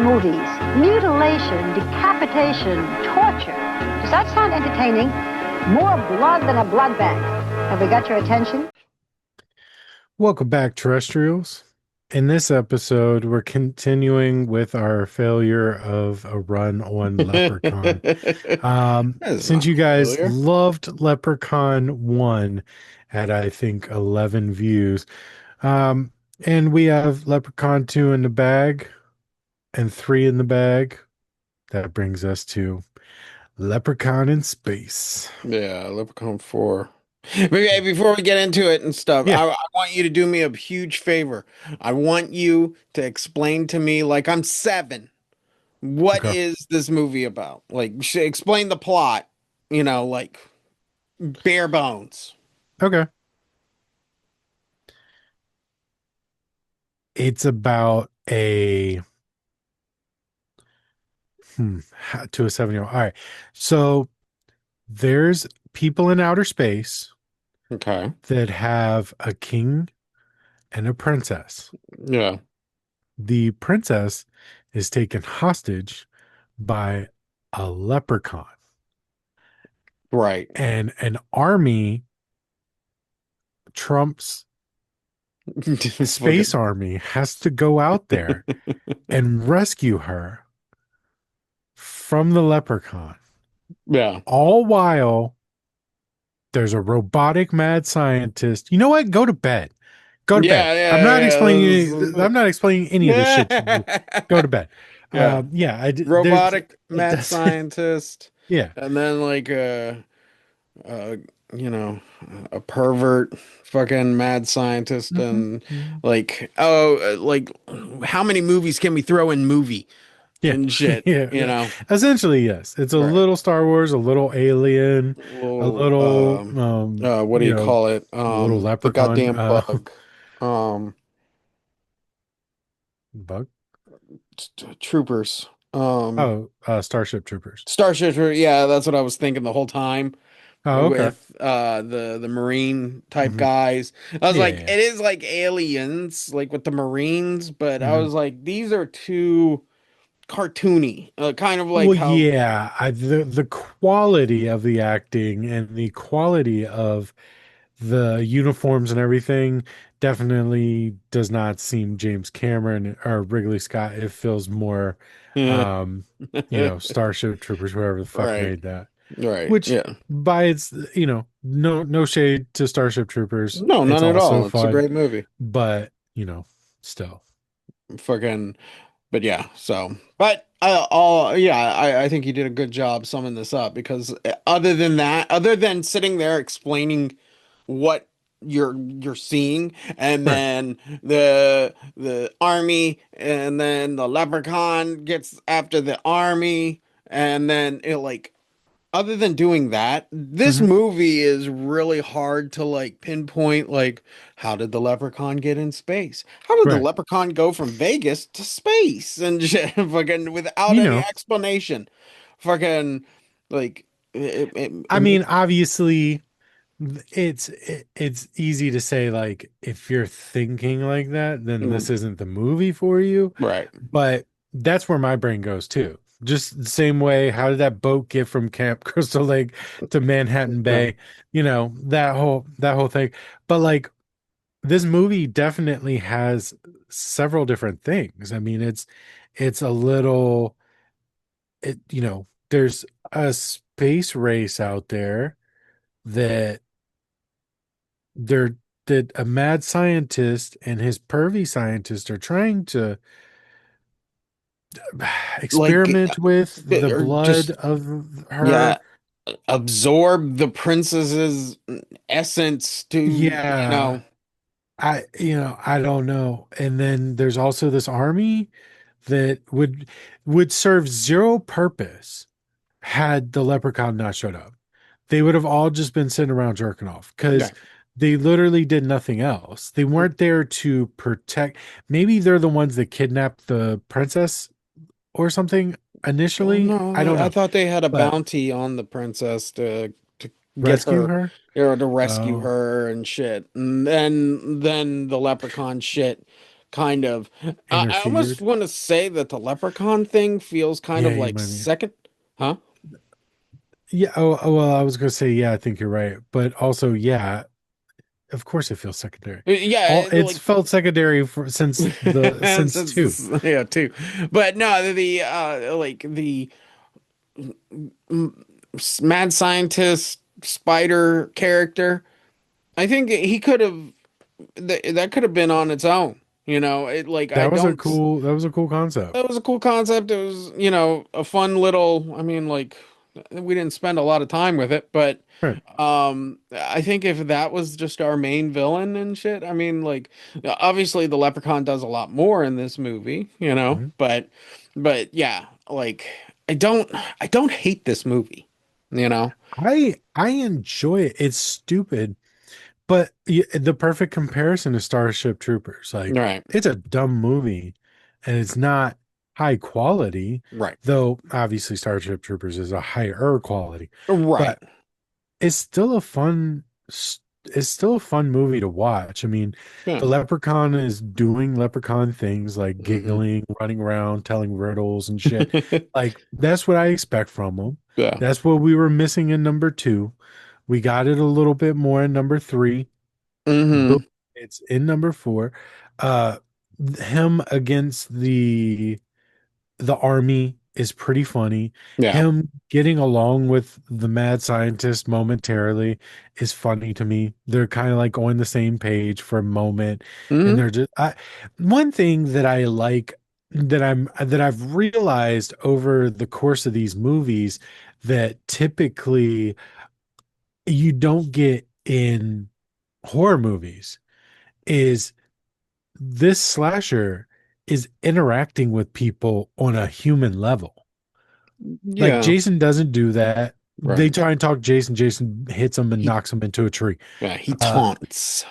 movies. Mutilation, decapitation, torture. Does that sound entertaining? More blood than a blood bank. Have we got your attention? Welcome back, terrestrials. In this episode, we're continuing with our failure of a run on Leprechaun. That is Since not you guys familiar. loved Leprechaun 1 at, I think, 11 views, um, and we have Leprechaun 2 in the bag and 3 in the bag, that brings us to Leprechaun in Space. Yeah, Leprechaun 4. Maybe before we get into it and stuff, Yeah, I want you to do me a huge favor. I want you to explain to me, like I'm 7, what okay. is this movie about? Like, explain the plot, like bare bones. Okay. It's about to a 7-year-old. All right. So there's people in outer space Okay. that have a king and a princess. Yeah. The princess is taken hostage by a leprechaun, Right. and an army, Trump's space Fucking. army, has to go out there and rescue her from the leprechaun. Yeah. All while there's a robotic mad scientist. You know what? Go to bed. Go to bed. Yeah, yeah, I'm not explaining any of this shit to you. Go yeah. to bed. Yeah. Yeah, there's Robotic mad that's scientist, yeah. and then like uh you know a pervert fucking mad scientist, Mhm, and mhm. like like how many movies can we throw in movie Yeah. and shit, Yeah, you yeah. know? Essentially, yes. It's a Right. little Star Wars, a little Alien, a Little little what do you call it? a little The Leprechaun goddamn bug. Um bug. Troopers. Oh, Starship Troopers. Starship, yeah, that's what I was thinking the whole time. Oh, okay. With the Marine type Hmm. guys. I was Yeah, like, yeah. it is like aliens, like with the Marines, but I Hmm. was like, these are too cartoony. Kind of like Well, how yeah, the quality of the acting and the quality of the uniforms and everything definitely does not seem James Cameron or Wrigley Scott. It feels more, um, Starship Troopers, whoever the fuck right, made that. right, Which, yeah. by its, no shade to Starship Troopers. No, It's none at also all. It's a fun, great movie. but still. Fucking, but yeah, so, but yeah, I think you did a good job summing this up because other than that, other than sitting there explaining what you're seeing, and Right. then the army, and then the leprechaun gets after the army, and then it like other than doing that, this Hmm. movie is really hard to like pinpoint, like how did the leprechaun get in space? How did the Right. leprechaun go from Vegas to space and shit, fucking without You any know, explanation? Fucking like I it mean, makes obviously, it's easy to say, like, if you're thinking like that, then this isn't the movie for you. right. But that's where my brain goes too. Just the same way, how did that boat get from Camp Crystal Lake to Manhattan Bay? That whole thing. But like, this movie definitely has several different things. I mean, it's a little there's a space race out there that they're that a mad scientist and his pervy scientist are trying to Like experiment with the or blood just of yeah, her. absorb the princess's essence to, Yeah, I don't know. And then there's also this army that would serve zero purpose had the leprechaun not showed up. They would have all just been sitting around jerking off because yeah. they literally did nothing else. They weren't there to protect. Maybe they're the ones that kidnapped the princess or something Oh initially. I no, don't I know, thought they had a but bounty on the princess to get rescue her, her. to rescue Oh, her and shit. And then the leprechaun shit kind of. I almost interfered. want to say that the Leprechaun thing feels kind Yeah, of you like might be. second, huh? Yeah. Well, I was gonna say yeah. I think you're right, but also yeah. Of course, it feels secondary. Yeah, All it's like felt secondary for since since two. yeah, too. But no, the like the mm, mad scientist spider character. I think he could have that could have been on its own. It like I don't. That was a cool concept. It was a cool concept. It was, a fun little. I mean, like we didn't spend a lot of time with it, but Right. I think if that was just our main villain and shit, I mean, like obviously the Leprechaun does a lot more in this movie, Mhm. but yeah, like I don't hate this movie, you know. I enjoy it. It's stupid, but the perfect comparison is Starship Troopers. Like Right, it's a dumb movie, and it's not high quality, right, though obviously Starship Troopers is a higher quality, right. but it's still a fun it's still a fun movie to watch. I mean, Yeah. the leprechaun is doing leprechaun things like Hmm. giggling, running around, telling riddles and shit. Like that's what I expect from him. Yeah. That's what we were missing in number two. We got it a little bit more in number three. Boom. Hmm. It's in number four. Uh him against the army is pretty funny. Yeah. Him getting along with the mad scientist momentarily is funny to me. They're kind of like on the same page for a moment, and Hmm. they're just one thing that I like that I've realized over the course of these movies that typically you don't get in horror movies is this slasher is interacting with people on a human level. Like Yeah. Jason doesn't do that. They Right. try and talk Jason. Jason hits him and He knocks him into a tree. Yeah, he Uh, taunts.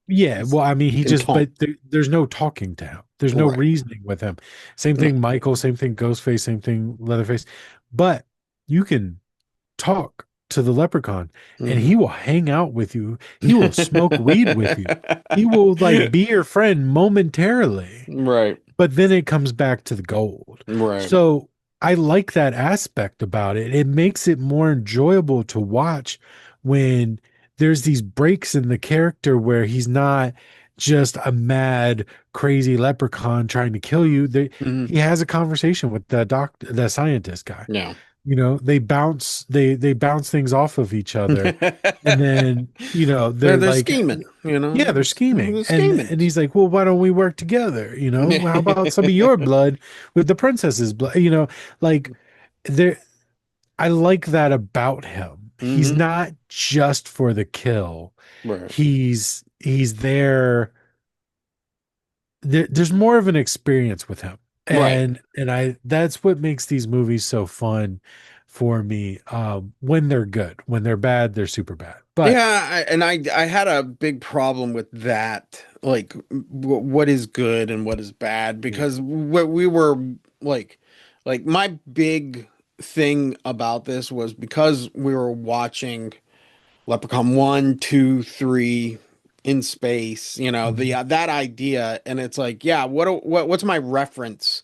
yeah. Well, I mean, He he can just, taunt. but there's no talking to him. There's no Right. reasoning with him. Same No. thing, Michael. Same thing, Ghostface. Same thing, Leatherface. But you can talk to the leprechaun and Hmm. he will hang out with you. He will smoke weed with you. He will like be your friend momentarily, Right. but then it comes back to the gold. Right. So I like that aspect about it. It makes it more enjoyable to watch when there's these breaks in the character where he's not just a mad, crazy leprechaun trying to kill you. Hmm. He has a conversation with the scientist guy. Yeah. They bounce things off of each other, and then they're They're like, scheming, yeah, they're scheming. They're And scheming. he's like, "Well, why don't we work together? Well, how about some of your blood with the princess's blood?" Like there I like that about him. He's Hmm. not just for the kill. Right. He's there's more of an experience with him. Right. And I that's what makes these movies so fun for me. When they're good. When they're bad, they're super bad. But Yeah, I had a big problem with that, like what is good and what is bad, yeah. because what we were like, like my big thing about this was because we were watching Leprechaun 1, 2, 3 in space, the Mhm. that idea, and it's like, yeah, what's my reference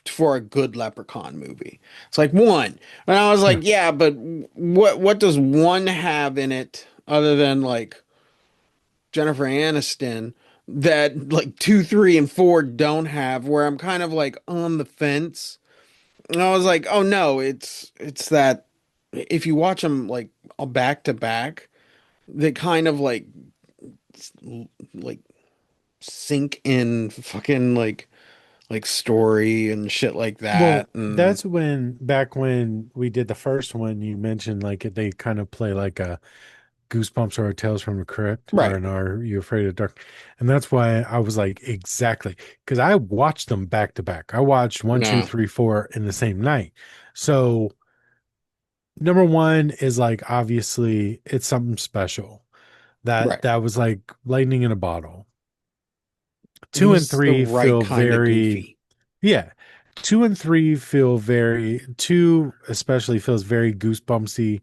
for a good Leprechaun movie? It's like one. And I was Yeah. like, yeah, but what does one have in it other than like Jennifer Aniston that like 2, 3, and 4 don't have, where I'm kind of like on the fence. And I was like, oh no, it's that if you watch them like back to back, they kind of like sink in fucking like story and shit like Well, that. And that's when back when we did the first one, you mentioned like they kind of play like a Goosebumps or a Tales from the Crypt or right. an Are You Afraid of Dark? And that's why I was like, exactly. Because I watched them back to back. I watched one, two, No. three, four in the same night. So number one is like obviously it's something special. That Right. that was like lightning in a bottle. It Two and was the three right feel kind of very, goofy. yeah. Two and three feel very, two especially feels very goosebumpsy,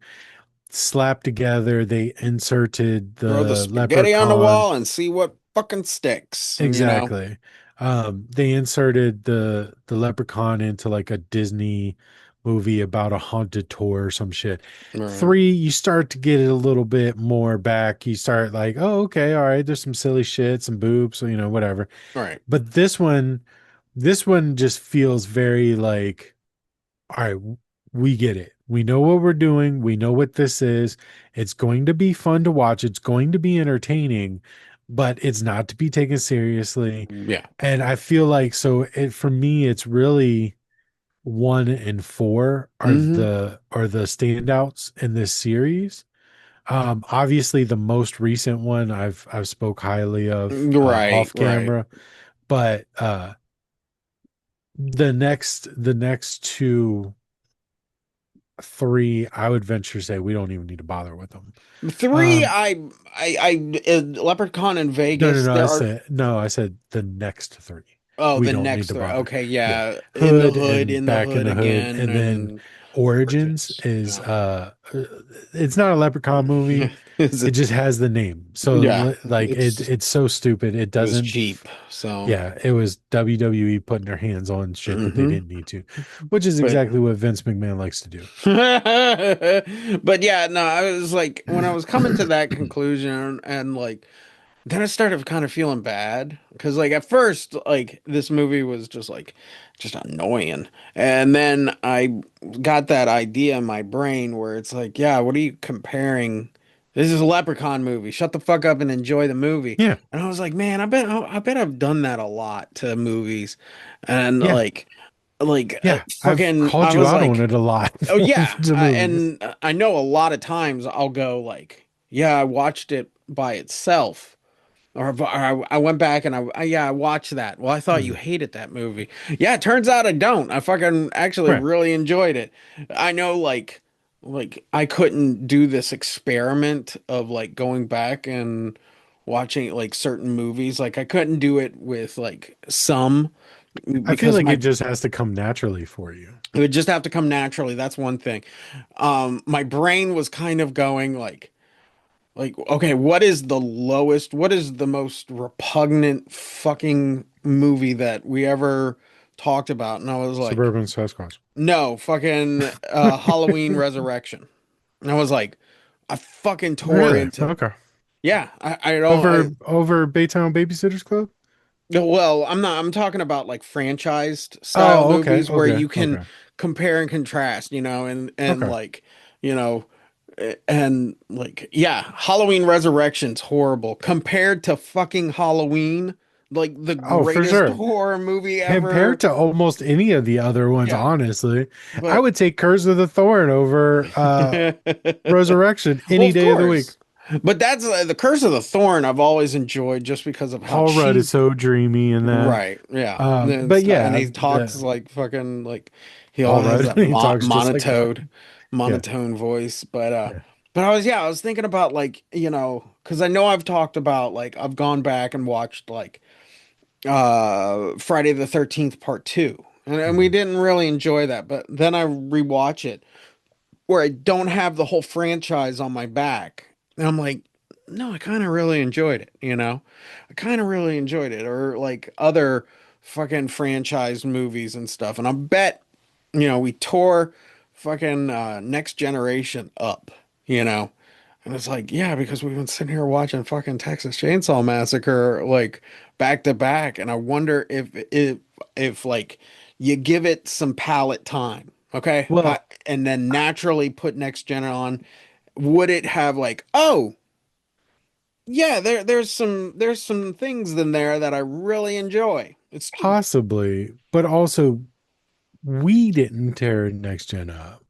slapped together. They inserted Throw the the spaghetti on the leprechaun. wall and see what fucking sticks, Exactly. They inserted the Leprechaun into like a Disney movie about a haunted tour or some shit. Right. Three, you start to get it a little bit more back. You start like, oh, okay, all right, there's some silly shit, some boobs, so, whatever. Right. But this one just feels very like, all right, we get it. We know what we're doing. We know what this is. It's going to be fun to watch. It's going to be entertaining, but it's not to be taken seriously. Yeah. And I feel like for me, it's really one and four Hmm. are the standouts in this series. Obviously the most recent one I've spoke highly of Right. off Right. camera, but the next two, three, I would venture to say we don't even need to bother with them. Three, Um, Leprechaun in no, no, Vegas. no. There are I said the next three. Oh, We the don't need next to three. bother. Okay, Yeah, yeah, Hood in and the Back in hood the Hood, again, and then and Origins Origins. is Yeah. it's not a Leprechaun movie. Is It it? just has the name. So Yeah, like it's so stupid. It it was doesn't. cheap. So, Yeah, it was WWE putting their hands on shit that they hmm didn't need to, which is but exactly what Vince McMahon likes to do. but yeah, no, I was like when I was coming to that conclusion and like then I started kind of feeling bad because like at first like this movie was just annoying. And then I got that idea in my brain where it's like, yeah, what are you comparing? This is a Leprechaun movie. Shut the fuck up and enjoy the movie. Yeah, And I was like, man, I bet I've done that a lot to movies. And yeah, yeah. I've fucking called I you was out on like, it a lot oh yeah, to movies. and I know a lot of times I'll go like, yeah, I watched it by itself, or I went back and yeah, I watched that. Well, I thought you Mhm. hated that movie. Yeah, it turns out I don't. I fucking actually Right. really enjoyed it. I know like I couldn't do this experiment of like going back and watching like certain movies. Like I couldn't do it with like some I feel because like it my just has to come naturally for you. it would just have to come naturally. That's one thing. My brain was kind of going like, okay, what is the most repugnant fucking movie that we ever talked about? And I was like, Suburban Sasquatch. no, fucking Halloween Resurrection. And I was like, I fucking tore Really? into, Okay. yeah, I don't, Over Baytown Babysitters Club? well, I'm talking about like franchised style Oh, okay, movies where okay, you can okay, compare and contrast, and okay. like, you know, and like, yeah, Halloween Resurrection's horrible compared to fucking Halloween, like the Oh, for greatest sure. horror movie Compared ever. to almost any of the other ones, Yeah, honestly, I but would take Curse of the Thorn over Resurrection well, any of day of the week. course. But that's the Curse of the Thorn I've always enjoyed just because of how Paul Rudd is cheesy. so dreamy in that. Right, yeah. And, But and yeah, he talks the like fucking like he all Paul has Rudd that he talks just like Paul. Yeah, monotone voice. yeah. But I was thinking about like, because I know I've talked about like I've gone back and watched like Friday the 13th part two. And we Mhm. didn't really enjoy that, but then I rewatch it where I don't have the whole franchise on my back. And I'm like, no, I kind of really enjoyed it. I kind of really enjoyed it. Or like other fucking franchise movies and stuff. And I bet, we tore fucking Next Generation up, you know. And it's like, yeah, because we've been sitting here watching fucking Texas Chainsaw Massacre like back to back, and I wonder if like you give it some palate time, okay? Well, And then naturally put Next Gen on, would it have like, oh, yeah, there's some things in there that I really enjoy. It's possibly, but also we didn't tear Next Gen up.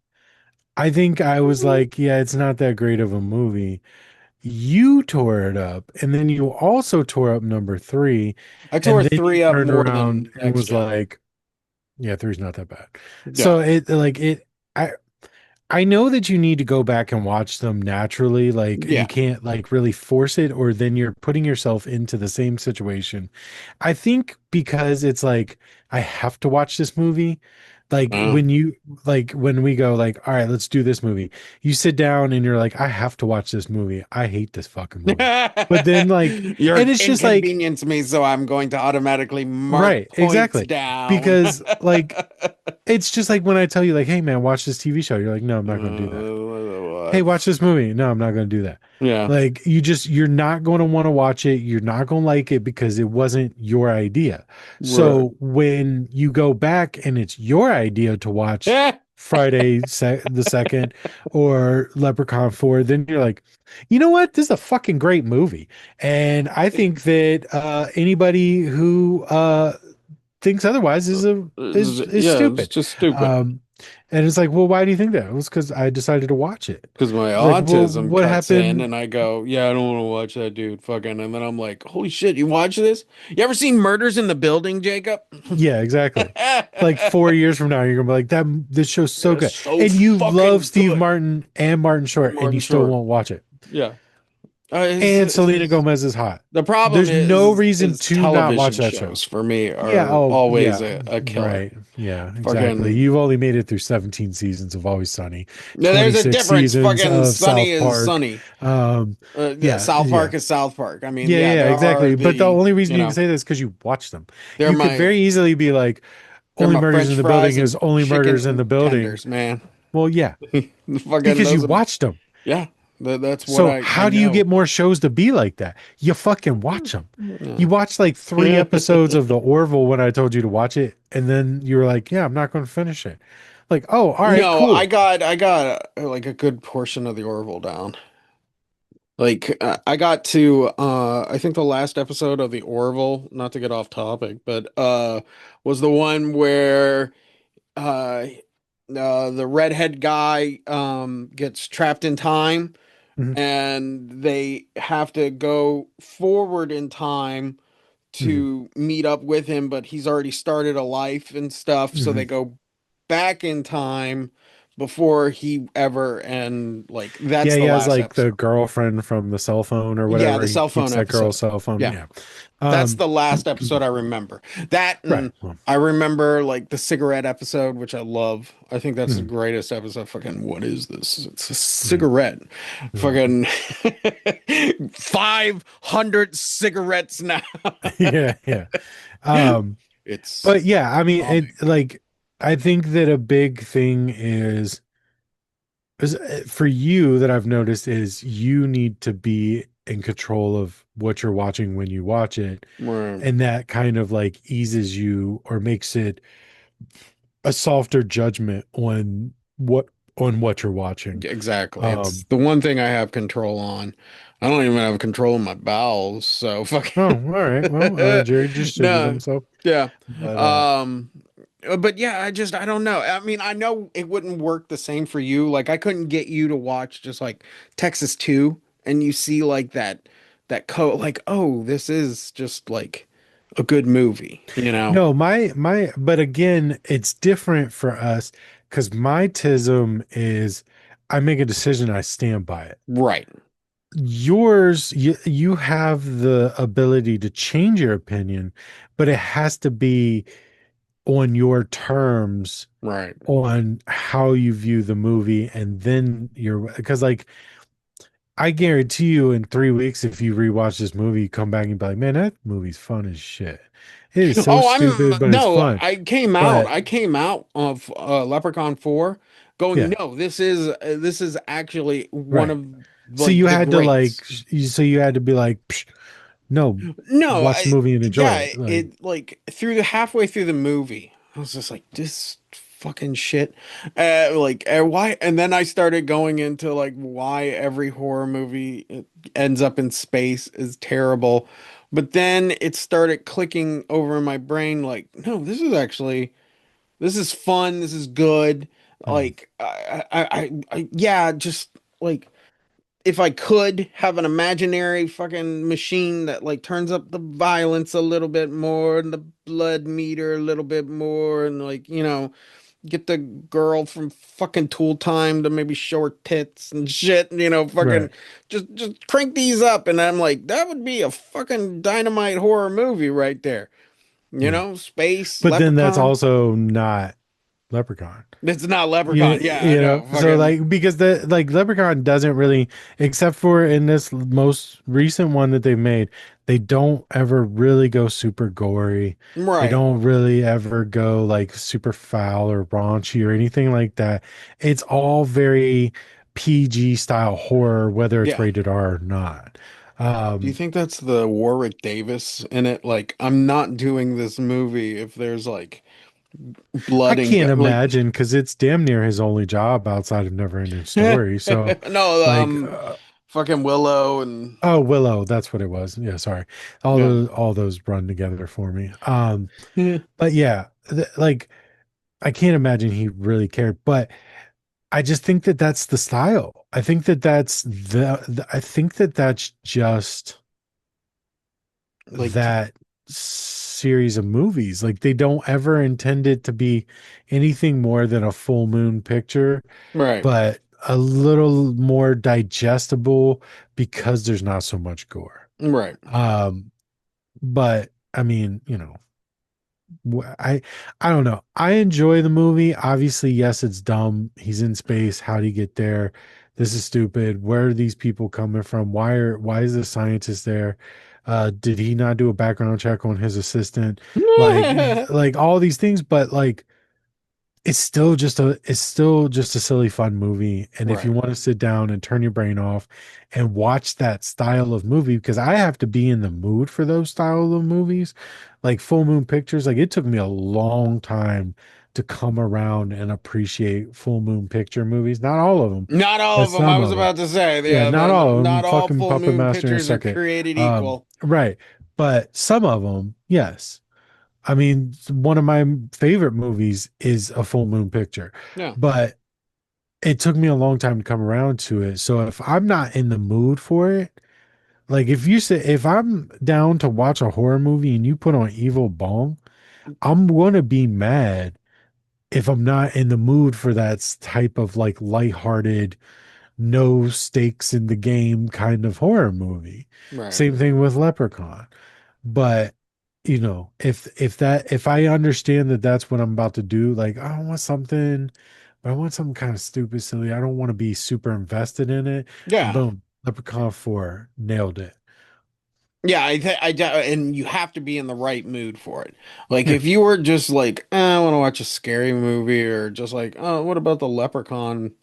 I think I was like, yeah, it's not that great of a movie. You tore it up, and then you also tore up number three, I and tore then you three up turned more around than and Next was Gen. like, yeah, three's not that bad. Yeah. So I I know that you need to go back and watch them naturally. Like you Yeah. can't like really force it, or then you're putting yourself into the same situation. I think because it's like I have to watch this movie, Like Wow. when you like when we go like, all right, let's do this movie. You sit down and you're like, I have to watch this movie. I hate this fucking movie. But then like, You're and it's just like, inconvenience me, so I'm going to automatically mark right, points exactly. down. Because like it's just like when I tell you like, hey man, watch this TV show. You're like, no, I'm not going to do that. Hey, watch What? this movie. No, I'm not going to do that. Yeah. Like you're not going to want to watch it. You're not going to like it because it wasn't your idea. Right. So when you go back and it's your idea to watch the second or Leprechaun 4, then you're like, you know what? This is a fucking great movie. And I think that anybody who thinks otherwise is Yeah, it's stupid. just stupid. Um, and it's like, well, why do you think that? It was because I decided to watch it. Because my It's like, well, autism what cuts in happened? and I go, yeah, I don't want to watch that dude fucking. And then I'm like, holy shit, you watch this? You ever seen Murders in the Building, Jacob? Yeah, exactly. Like 4 years from now, you're gonna be like, that this show's so It's good, so and you love fucking Steve good. Martin and Martin Short, and Martin you still Short. won't watch it. Yeah. And Selena Gomez is hot. The problem There's no is, reason is to not watch television that show. shows for me Yeah. are Oh, always yeah. a killer. Right. Yeah. Exactly. Fucking You've only made it through 17 seasons of Always Sunny, now, there's a 26 difference. seasons Fucking of Sunny South is Park. Sunny. Yeah. South Yeah. Park is South Park. I mean, Yeah, yeah, yeah, there are exactly. But the the, only reason you can say that is because you watch them. they're You could my very easily be like, they're only my murders French in the building fries is and only murders in the chicken building. tenders, man. Well, yeah, Fucking because you those are, watched them. yeah, that's what So I how do you know. get more shows to be like that? You fucking watch them. Yeah. You watched like 3 episodes of the Orville when I told you to watch it, and then you were like, "Yeah, I'm not going to finish it." Like, oh, all right, No, cool. I got like a good portion of the Orville down. Like I got to I think the last episode of the Orville, not to get off topic, but was the one where uh the redhead guy gets trapped in time Mhm, and they have to go forward in time mhm, to meet up with him, but he's already started a life and stuff, so they mhm. go back in time before he ever and like Yeah, that's the he has last like the episode. girlfriend from the cell phone or Yeah, whatever. the He cell phone keeps that girl's episode. cell phone. Yeah, Yeah. that's Um, the last episode I remember. That right. and Well, I remember like the cigarette episode, which I love. I think that's the mhm, greatest episode. Fucking, what is this? It's a right, cigarette. right. Fucking 500 cigarettes now. Yeah, yeah. Um, It's but yeah, I mean, comic. it like I think that a big thing is for you that I've noticed is you need to be in control of what you're watching when you watch it, Right. and that kind of like eases you or makes it a softer judgment on what you're watching. Exactly. It's Um, the one thing I have control on. I don't even have control of my bowels, so fuck. oh, all right. Well, Jerry distributed No. himself, Yeah. but Um but yeah, I don't know. I mean, I know it wouldn't work the same for you. Like I couldn't get you to watch just like Texas 2 and you see like that like, oh, this is just like a good movie, you know? no, but again, it's different for us because my tism is I make a decision, I stand by it. Right. Yours, you have the ability to change your opinion, but it has to be on your terms, Right. on how you view the movie, and then you're because like I guarantee you in 3 weeks, if you rewatch this movie, you come back and be like, man, that movie's fun as shit. It is so Oh, stupid, but it's no, fun. I But came out of Leprechaun 4 going, yeah, no, this is actually one right. of So like you the had to like, greats. so you had to be like, "Psh, no, No, watch the movie and enjoy yeah, it. Like, it like through the halfway through the movie, I was just like, this fucking shit. Why? And then I started going into like why every horror movie ends up in space is terrible. But then it started clicking over in my brain, like, no, this is fun, this is good. mm, Like, yeah, just like if I could have an imaginary fucking machine that like turns up the violence a little bit more and the blood meter a little bit more and like, get the girl from fucking Tool Time to maybe show her tits and shit, fucking right. just crank these up and I'm like, that would be a fucking dynamite horror movie right there. Yeah. Space, But then that's leprechaun. also not Leprechaun. It's not You, Leprechaun. Yeah, I you know, know. so Fucking like because the like Leprechaun doesn't really, except for in this most recent one that they've made, they don't ever really go super gory. They right. don't really ever go like super foul or raunchy or anything like that. It's all very PG style horror, whether it's Yeah. rated R or not. Do you Um, think that's the Warwick Davis in it? Like, I'm not doing this movie if there's like I blood and can't like. imagine because it's damn near his only job outside of Neverending Story. So, No, like, fucking Willow and oh, Willow, that's what it was. Yeah, sorry. yeah. All those run together for me. Yeah. But yeah, like I can't imagine he really cared, but I just think that that's the style. I think that that's I think that that's just Like, that series of movies. Like they don't ever intend it to be anything more than a full moon picture, right, but a little more digestible because there's not so much gore. right. Um, but I mean, you know, I don't know. I enjoy the movie. Obviously, yes, it's dumb. He's in space. How would he get there? This is stupid. Where are these people coming from? Why is the scientist there? Did he not do a background check on his assistant? Like all these things, but like it's still just a silly fun movie, and if you Right. want to sit down and turn your brain off and watch that style of movie, because I have to be in the mood for those style of movies, like Full Moon Pictures, like it took me a long time to come around and appreciate Full Moon Picture movies. Not all of them, Not all but of them. I some was of them. about to say, Yeah, yeah, not all of them. not all Fucking full Puppet moon Master and pictures are Suck It. created equal. Right, but some of them, yes. I mean, one of my favorite movies is A Full Moon Picture, Yeah. but it took me a long time to come around to it. So if I'm not in the mood for it, like if I'm down to watch a horror movie and you put on Evil Bong, I'm gonna be mad if I'm not in the mood for that type of like lighthearted, no stakes in the game kind of horror movie. Right. Same thing with Leprechaun. But you know, if I understand that that's what I'm about to do, like I don't want something, but I want something kind of stupid, silly. I don't want to be super invested in it. Yeah. Boom, Leprechaun 4 nailed it. Yeah, and you have to be in the right mood for it. Like Yeah, if you were just like, I want to watch a scary movie, or just like, oh, what about the Leprechaun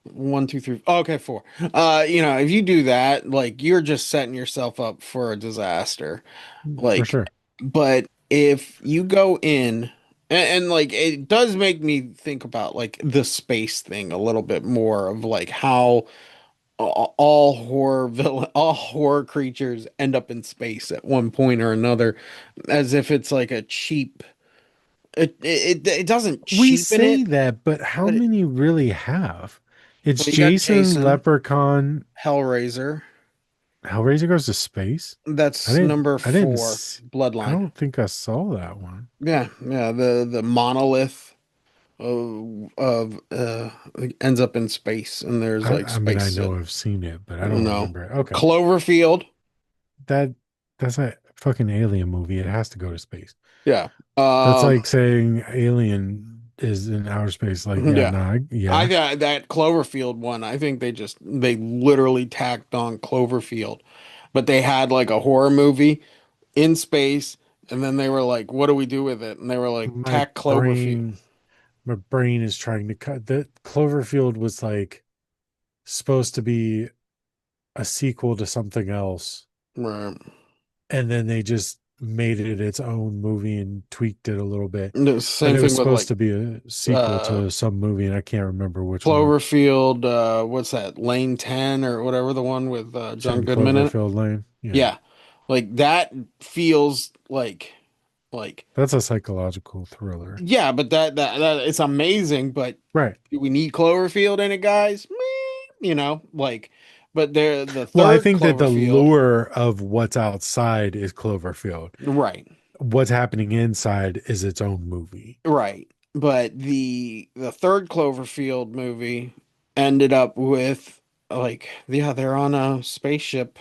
1, 2, 3? Okay, four. If you do that, like you're just setting yourself up for a disaster. for Like, sure. but if you go in and like it does make me think about like the space thing a little bit more of like how all horror creatures end up in space at one point or another, as if it's like a cheap. It doesn't We cheapen say it, that, but how but many really have? It's well, you got Jason, Jason, Leprechaun, Hellraiser. Hellraiser goes to space. That's number I didn't, four, I Bloodline. don't think I saw that one. Yeah, yeah. The monolith of ends up in space, and there's like I mean, I space. know I've seen it, but I don't No, remember it. Okay. Cloverfield. That that's a fucking alien movie. It has to go to space. Yeah. That's like saying Alien is in outer space. Like, yeah, Yeah. nah, I yeah. got that Cloverfield one. I think they literally tacked on Cloverfield, but they had like a horror movie in space, and then they were like, "What do we do with it?" And they were like, My "Tack Cloverfield." brain, my brain is trying to cut. The Cloverfield was like supposed to be a sequel to something else, Right. and then they just made it its own movie and tweaked it a little bit. And the But same it was thing with supposed like to be a sequel uh to some movie, and I can't remember which one. Cloverfield. What's that? Lane 10 or whatever, the one with John 10 Goodman in it. Cloverfield Lane. Yeah. Yeah, like that feels like That's a psychological thriller. yeah, but that it's amazing, but Right. do we need Cloverfield in it, guys? Meh, like, but the Well, I third think that the Cloverfield, lure of what's outside is Cloverfield. right, What's happening inside is its own movie. right. But the third Cloverfield movie ended up with like, yeah, they're on a spaceship,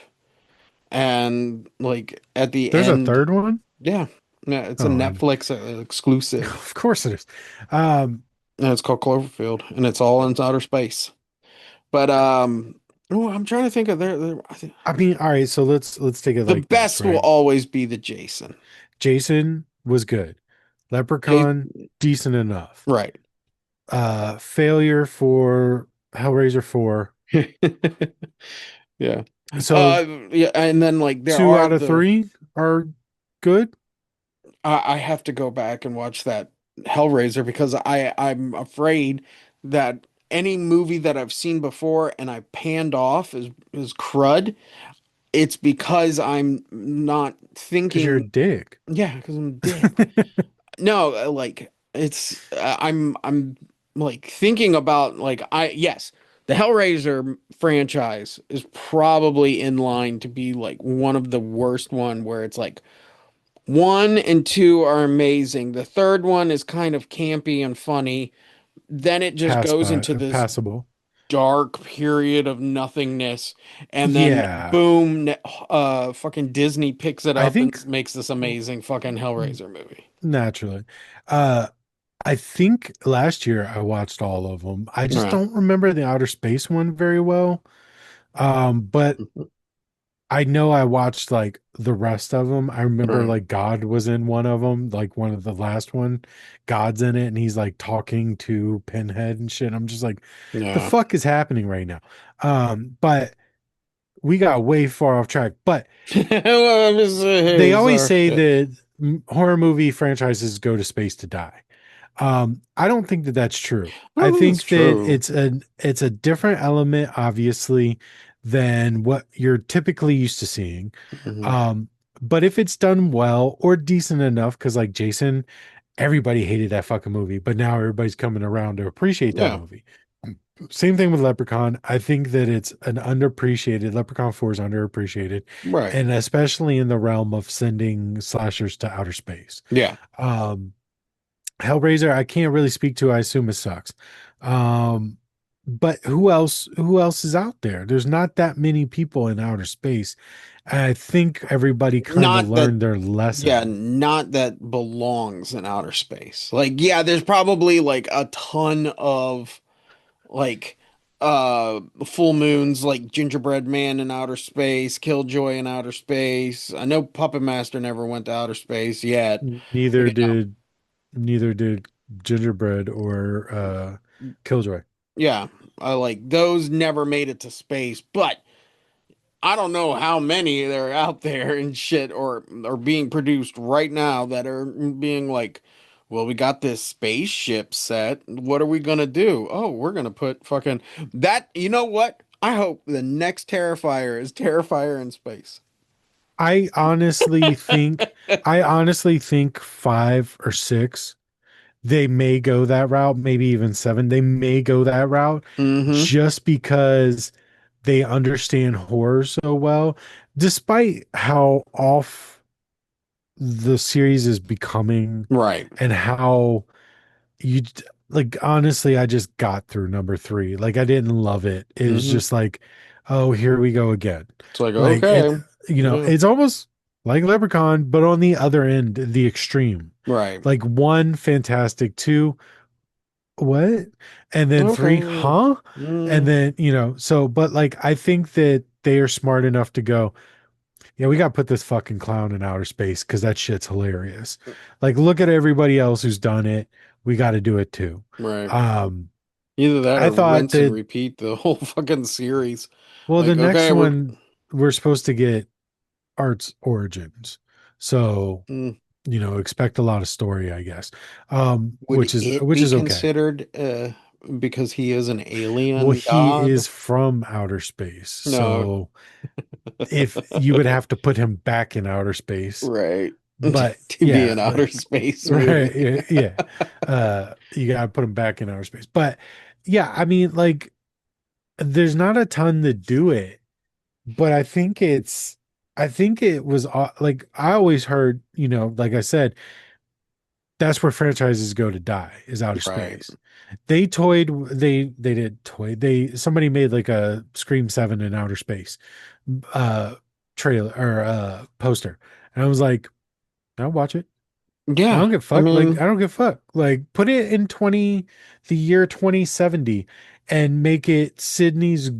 and like at the There's a end, third one? yeah, yeah, it's a Oh, Netflix exclusive. of course it is. Um, And it's called Cloverfield, and it's all in outer space. But oh, I'm trying to think of I think I mean, all right, so let's take it the like this, best will right? always be the Jason. Jason was good. Ja- Leprechaun, decent enough. right. Failure for Hellraiser 4. Yeah. So Yeah, and then like there two are out of the three are good. I have to go back and watch that Hellraiser because I'm afraid that any movie that I've seen before and I panned off is crud. It's because I'm not Because you're a thinking. dick. Yeah, because I'm a dick. No, like it's I'm like thinking about like I yes, the Hellraiser franchise is probably in line to be like one of the worst one where it's like one and two are amazing. The third one is kind of campy and funny. Then it just Pass goes by, into this passable. dark period of nothingness, and then Yeah, boom, fucking Disney picks it I up and think makes this amazing fucking Hellraiser movie. naturally. Uh, I think last year I watched all of them. I just Yeah. don't remember the outer space one very well. But I know I watched like the rest of them. I remember Right. like God was in one of them, like one of the last one. God's in it and he's like talking to Pinhead and shit. I'm just like, the Yeah. fuck is happening right now? But we got way far off track. But Well, they always sorry. say that horror movie franchises go to space to die. I don't think that that's true. I I don't think that's think that true. it's a different element, obviously, than what you're typically used to seeing. Mhm. Um, but if it's done well or decent enough, because like Jason, everybody hated that fucking movie, but now everybody's coming around to appreciate that Yeah. movie. Same thing with Leprechaun. I think that it's an underappreciated Leprechaun 4 is underappreciated, Right. and especially in the realm of sending slashers to outer space. Yeah. Um, Hellraiser, I can't really speak to. I assume it sucks. Um, but who else is out there? There's not that many people in outer space. And I think everybody kind of Not that, learned their yeah, lesson. not that belongs in outer space. Like, yeah, there's probably like a ton of like full moons like Gingerbread Man in outer space, Killjoy in outer space. I know Puppet Master never went to outer space yet. Neither You know. did neither did Gingerbread or Killjoy. Yeah. Like those never made it to space, but I don't know how many there are out there and shit or are being produced right now that are being like, well, we got this spaceship set. What are we gonna do? Oh, we're gonna put fucking that. You know what? I hope the next Terrifier is Terrifier in space. I honestly think I honestly think 5 or 6 they may go that route, maybe even 7. They may go that route Mm-hmm. just because they understand horror so well, despite how off the series is becoming Right. and how you like honestly, I just got through number 3. Like I didn't love it. It was Mm-hmm. just like, oh, here we go again. It's like, Like it, okay. Yeah. it's almost like Leprechaun, but on the other end, the extreme. Right. Like one fantastic, two, what? And then three, Okay. huh? And Mm, then, so, but like, I think that they are smart enough to go, yeah, we got to put this fucking clown in outer space because that shit's hilarious. Like, look at everybody else who's done it. We got to do it too. right. Um, Either that I or thought rinse and that, repeat the whole fucking series. well, the Like, next okay, we're one, we're supposed to get Art's origins. So, mm, expect a lot of story, I guess. would Which is it which be is okay. considered because he is an Well, alien he god? is from outer space. No, So if you would have to put him back in outer space. right. But To be yeah, an outer like space right, movie. yeah, yeah. You gotta put him back in outer space. But yeah, I mean, like, there's not a ton to do it, but I think it was like I always heard, like I said, that's where franchises go to die is outer Right. space. They did toy they somebody made like a Scream 7 in outer space uh trailer or poster. And I was like, I'll watch it. I Yeah. don't give a I fuck. Like, mean, I don't give a fuck. Like, put it in the year 2070 and make it Sydney's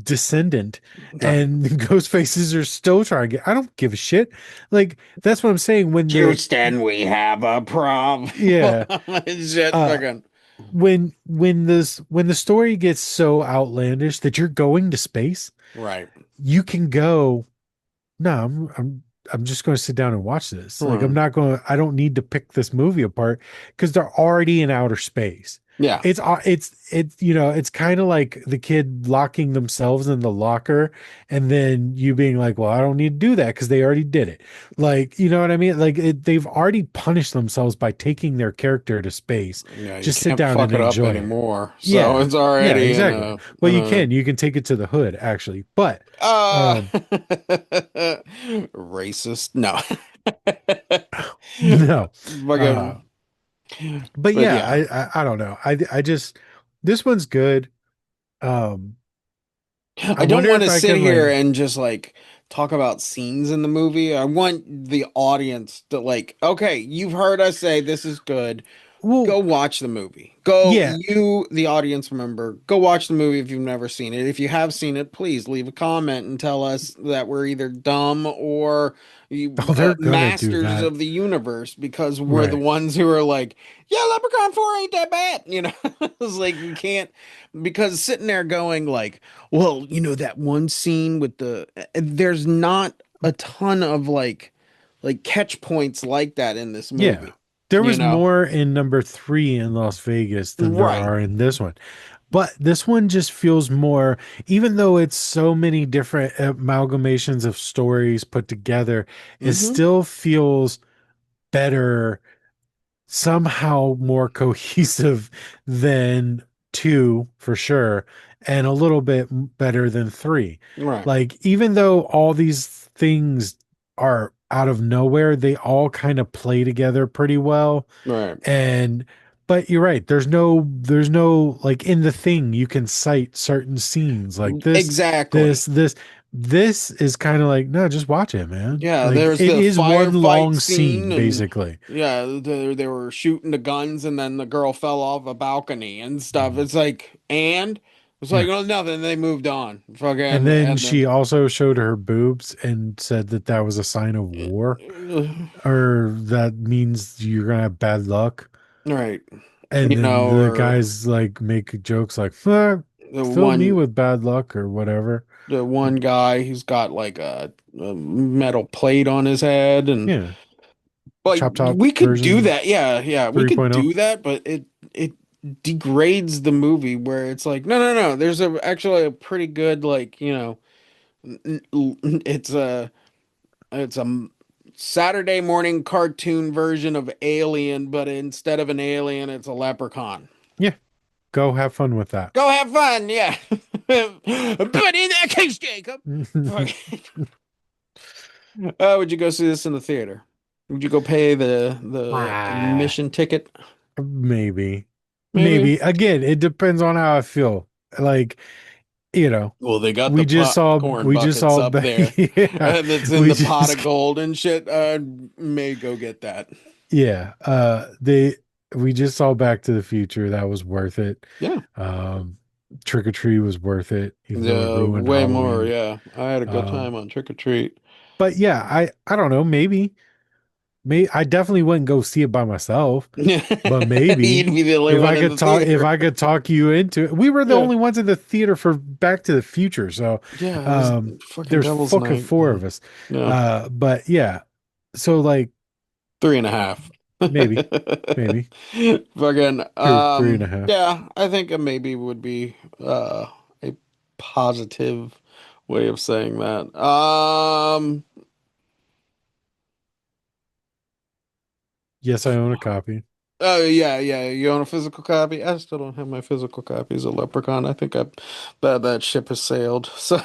descendant yeah. and Ghostfaces are still trying to get, I don't give a shit. Like, that's what I'm saying when Houston, we have a problem. yeah, Shit, uh, fucking when the story gets so outlandish that you're going to space, right. you can go, no, I'm just going to sit down and watch this. Like Hmm. I don't need to pick this movie apart because they're already in outer space. Yeah. It's kind of like the kid locking themselves in the locker and then you being like, well, I don't need to do that because they already did it. Like, you know what I mean? Like they've already punished themselves by taking their character to space. Yeah, you Just sit can't dound and fuck it up enjoy it. anymore. So Yeah. it's Yeah, already exactly. Well, you can take it to the hood actually. But uh um racist. No. no. Uh Fucking, but but yeah, yeah. I don't know. I just this one's good. Um, I I don't wonder want if to I sit can like, here and just like talk about scenes in the movie. I want the audience to like, okay, you've heard us say this is good. well, Go watch the movie. Go, yeah. you, the audience member, go watch the movie if you've never seen it. If you have seen it, please leave a comment and tell us that we're either dumb or Oh, they're gonna do masters that, of the universe because we're the right? ones who are like, yeah, Leprechaun 4 ain't that bad. It's like we can't because sitting there going like, well, that one scene with there's not a ton of like catch points like that in this Yeah, movie, there you was know? more in number three in Las Vegas than there Right. are in this one. But this one just feels more, even though it's so many different amalgamations of stories put together, it Mm-hmm. still feels better, somehow more cohesive than two for sure, and a little bit better than three. Right. Like, even though all these things are out of nowhere, they all kind of play together pretty well. Right. And but you're right, there's no like in the thing you can cite certain scenes like Exactly. this is kind of like, no, just watch it, man. Yeah, Like there's it the is one firefight long scene scene and basically. yeah, they were shooting the guns and then the girl fell off a balcony and stuff. Mhm. It's like, and it's like, Yeah. oh, nothing. They moved on. And Fucking, then and she then, also showed her boobs and said that that was a sign of war, or that means you're gonna have bad luck. right. And then the Or guys like make jokes like, "Fuck, the fill me one, with bad luck," or whatever. the one guy who's got like a metal plate on his head and Yeah. like Chop Top we could do version that. Yeah, yeah, we could 3.0. do that, but it degrades the movie where it's like, no, no, no. There's actually a pretty good like, it's a Saturday morning cartoon version of Alien, but instead of an alien, it's a leprechaun. Yeah. Go have fun with that. Go have fun, yeah. But in that case, Jacob, fuck. Would you go see this in the theater? Would you go pay the Ah, admission ticket? maybe. Maybe. Maybe. Again, it depends on how I feel. Like, you know, Well, they got the we just saw popcorn we just buckets saw up there yeah, that's in we the pot of just gold and shit. May go get that. yeah, they we just saw Back to the Future. That was worth it. Yeah. Um, Trick or Treat was worth it, even though it ruined Way more. Halloween. Yeah. I had a good Um, time on Trick or Treat. but yeah, I don't know, maybe I definitely wouldn't go see it by myself, but You'd maybe be the only one in the if theater. I could talk you into it. We were the Yeah. only ones in the theater for Back to the Future, so Yeah. It was fucking there's Devil's fucking Night. four of us. Yeah. But yeah, so like 3.5. maybe, maybe Fucking, three and a half. yeah, I think a maybe would be a positive way of saying that. Yes, I own a copy. Oh yeah, yeah. You own a physical copy? I still don't have my physical copies of Leprechaun. I think that ship has sailed. So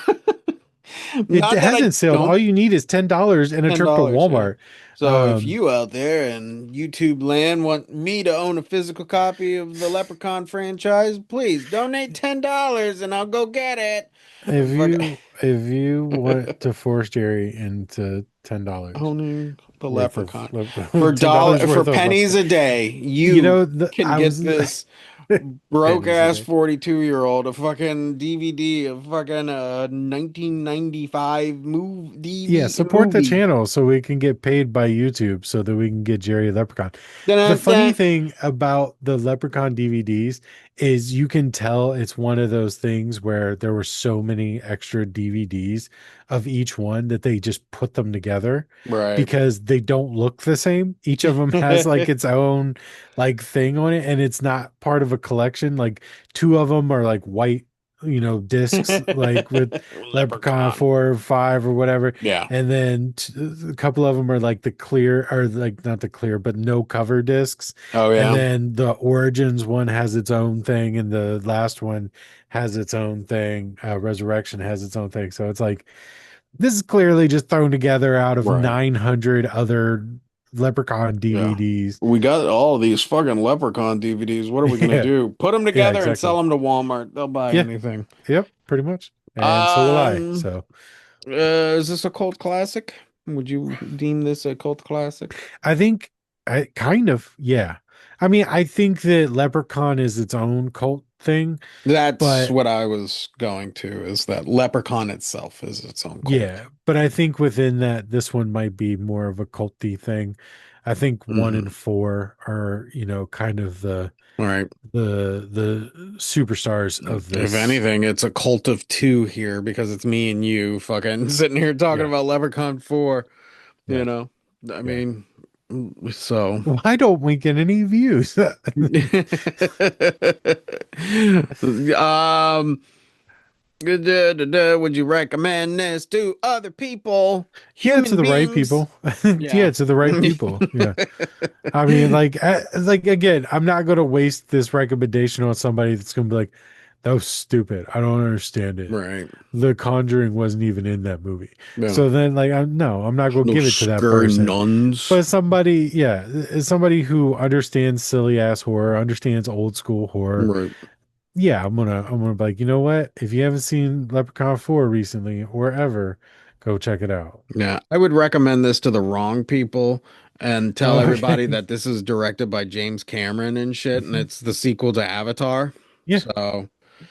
It not that I hasn't sailed. All don't you need is $10 and a trip to $10, yeah. Walmart. So if Um, you out there in YouTube land want me to own a physical copy of the Leprechaun franchise, please donate $10 and I'll go get it. Fuck. if you want to force Jerry into $10 owning the worth of Leprechaun for $10 for worth of pennies a day. you You know can I get was this broke pennies a ass day. 42-year-old a fucking DVD of fucking 1995 Yeah, DVD support the movie. channel so we can get paid by YouTube so that we can get Jerry Leprechaun. The funny Dun-dun-dun. thing about the Leprechaun DVDs is you can tell it's one of those things where there were so many extra DVDs of each one that they just put them together Right. because they don't look the same. Each of them has like its own like thing on it and it's not part of a collection. Like two of them are like white, discs like with Leprechaun Leprechaun. 4 or 5 or whatever. Yeah. And then a couple of them are like the clear or like not the clear, but no cover discs. Oh And yeah. then the Origins one has its own thing, and the last one has its own thing. Resurrection has its own thing. So it's like this is clearly just thrown together out of Right. 900 other Leprechaun Yeah. DVDs. We got all these fucking Leprechaun DVDs. What are we gonna Yeah, do? Put them yeah, together and sell exactly. them to Walmart. They'll buy Yeah, anything. yep, pretty much. And so will I. Um, So is this a cult classic? Would you deem this a cult classic? I think I kind of, yeah. I mean, I think that Leprechaun is its own cult thing, That's but what I was going to, is that Leprechaun itself is its own cult. yeah, but I think within that, this one might be more of a culty thing. I think 1 Hmm. and 4 are, kind of All right. the superstars of If this. anything, it's a cult of two here because it's me and you fucking sitting here talking Yeah, about Leprechaun 4, you yeah, know. I yeah. mean, so Why don't we get any views? um would you recommend this to other people, Yeah, to human the right beings? people. Yeah. Yeah, to the right people. Yeah. I mean, like again, I'm not going to waste this recommendation on somebody that's going to be like, "That was stupid. I don't understand it. Right. The Conjuring wasn't even in that movie." Yeah. So then, like, I'm not going to No give it to that scary person. nuns. But somebody, yeah, somebody who understands silly ass horror, understands old school horror. Right. Yeah, I'm gonna be like, you know what? If you haven't seen Leprechaun 4 recently or ever, go check it out. Yeah. I would recommend this to the wrong people and tell everybody Okay. that this is directed by James Cameron and shit, and Mhm. it's the sequel to Avatar. Yeah. So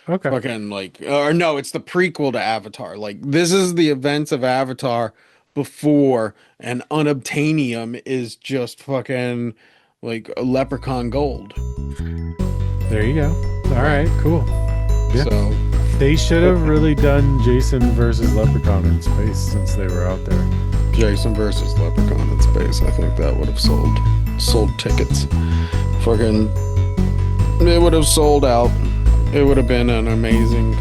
Okay. fucking like, or no, it's the prequel to Avatar. Like, this is the events of Avatar before, and unobtainium is just fucking like a leprechaun gold. There you go. All right, cool. Yeah. So, They should have really done Jason versus Leprechaun in space since they were out there. Jason versus Leprechaun in space. I think that would have sold tickets. Fucking, it would have sold out. It would have been an amazing